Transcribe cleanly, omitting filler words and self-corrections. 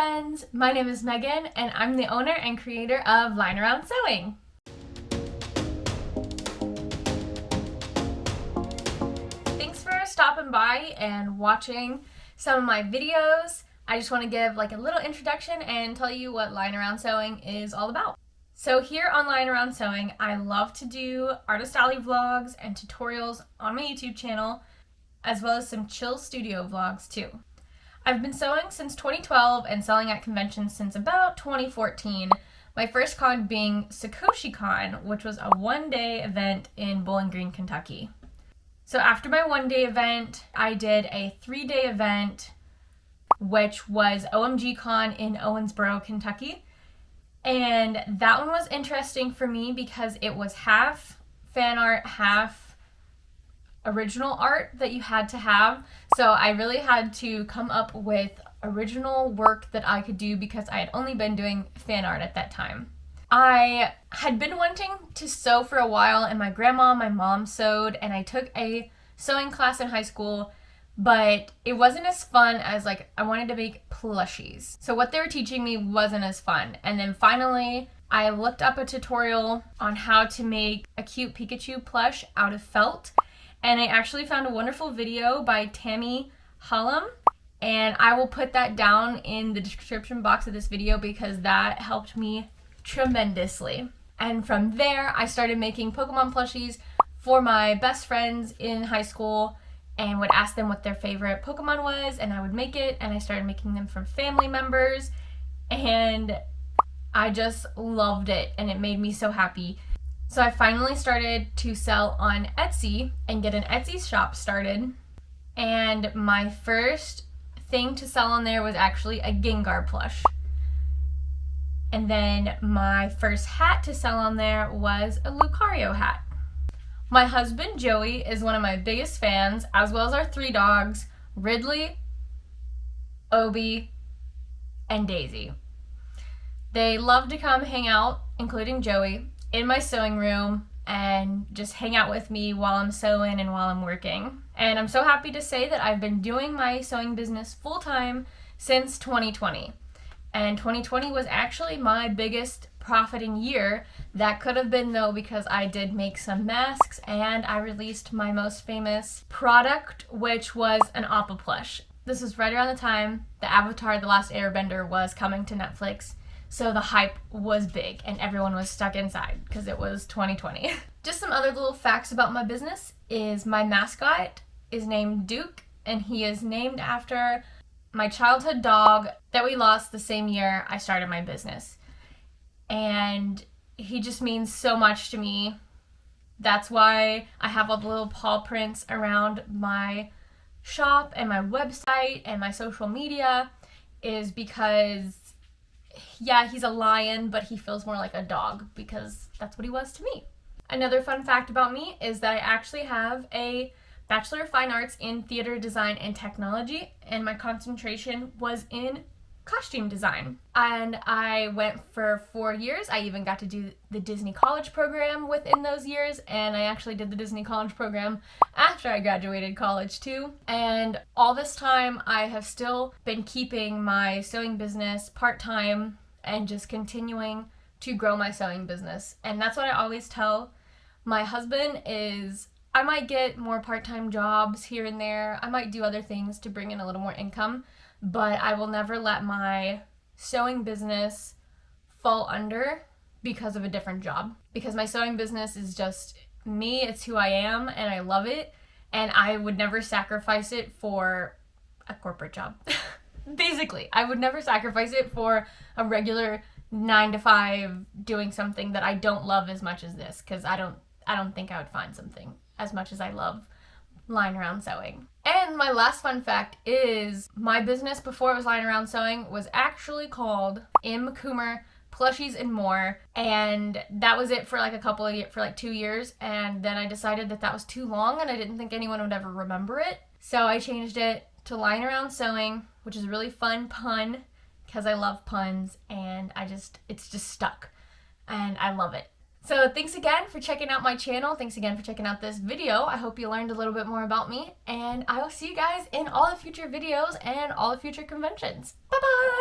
friends, my name is Megan and I'm the owner and creator of Lying Around Sewing. Thanks for stopping by and watching some of my videos. I just want to give a little introduction and tell you what Lying Around Sewing is all about. So here on Lying Around Sewing, I love to do Artist Alley vlogs and tutorials on my YouTube channel, as well as some chill studio vlogs too. I've been sewing since 2012 and selling at conventions since about 2014. My first con being Sakoshi Con, which was a one-day event in Bowling Green, Kentucky. So after my one-day event, I did a three-day event, which was OMG Con in Owensboro, Kentucky. And that one was interesting for me because it was half fan art, half original art that you had to have. So I really had to come up with original work that I could do because I had only been doing fan art at that time. I had been wanting to sew for a while, and my grandma, my mom sewed, and I took a sewing class in high school, but it wasn't as fun as I wanted to make plushies. So what they were teaching me wasn't as fun. And then finally I looked up a tutorial on how to make a cute Pikachu plush out of felt. And I actually found a wonderful video by Tammy Hullum, and I will put that down in the description box of this video because that helped me tremendously. And from there, I started making Pokemon plushies for my best friends in high school and would ask them what their favorite Pokemon was, and I would make it, and I started making them from family members, and I just loved it, and it made me so happy. So I finally started to sell on Etsy and get an Etsy shop started. And my first thing to sell on there was actually a Gengar plush. And then my first hat to sell on there was a Lucario hat. My husband Joey is one of my biggest fans, as well as our three dogs, Ridley, Obi, and Daisy. They love to come hang out, including Joey, in my sewing room and just hang out with me while I'm sewing and while I'm working. And I'm so happy to say that I've been doing my sewing business full-time since 2020. And 2020 was actually my biggest profiting year. That could have been though because I did make some masks and I released my most famous product, which was an Appa plush. This was right around the time the Avatar: The Last Airbender was coming to Netflix. So the hype was big and everyone was stuck inside because it was 2020. Just some other little facts about my business is my mascot is named Duke, and he is named after my childhood dog that we lost the same year I started my business. And he just means so much to me. That's why I have all the little paw prints around my shop and my website and my social media, is because yeah, he's a lion, but he feels more like a dog because that's what he was to me. Another fun fact about me is that I actually have a Bachelor of Fine Arts in Theater Design and Technology, and my concentration was in costume design. And I went for 4 years. I even got to do the Disney College program within those years, and I actually did the Disney College program after I graduated college too. And all this time I have still been keeping my sewing business part-time and just continuing to grow my sewing business. And that's what I always tell my husband is I might get more part-time jobs here and there. I might do other things to bring in a little more income, but I will never let my sewing business fall under because of a different job. Because my sewing business is just me, it's who I am, and I love it, and I would never sacrifice it for a corporate job. Basically, I would never sacrifice it for a regular 9-to-5 doing something that I don't love as much as this, because I don't think I would find something as much as I love lying around sewing. And my last fun fact is my business before it was Lying Around Sewing was actually called M. Coomer Plushies and More, and that was it for for 2 years, and then I decided that was too long and I didn't think anyone would ever remember it, so I changed it to Lying Around Sewing, which is a really fun pun because I love puns, and it's just stuck and I love it. So thanks again for checking out my channel. Thanks again for checking out this video. I hope you learned a little bit more about me, and I will see you guys in all the future videos and all the future conventions. Bye bye!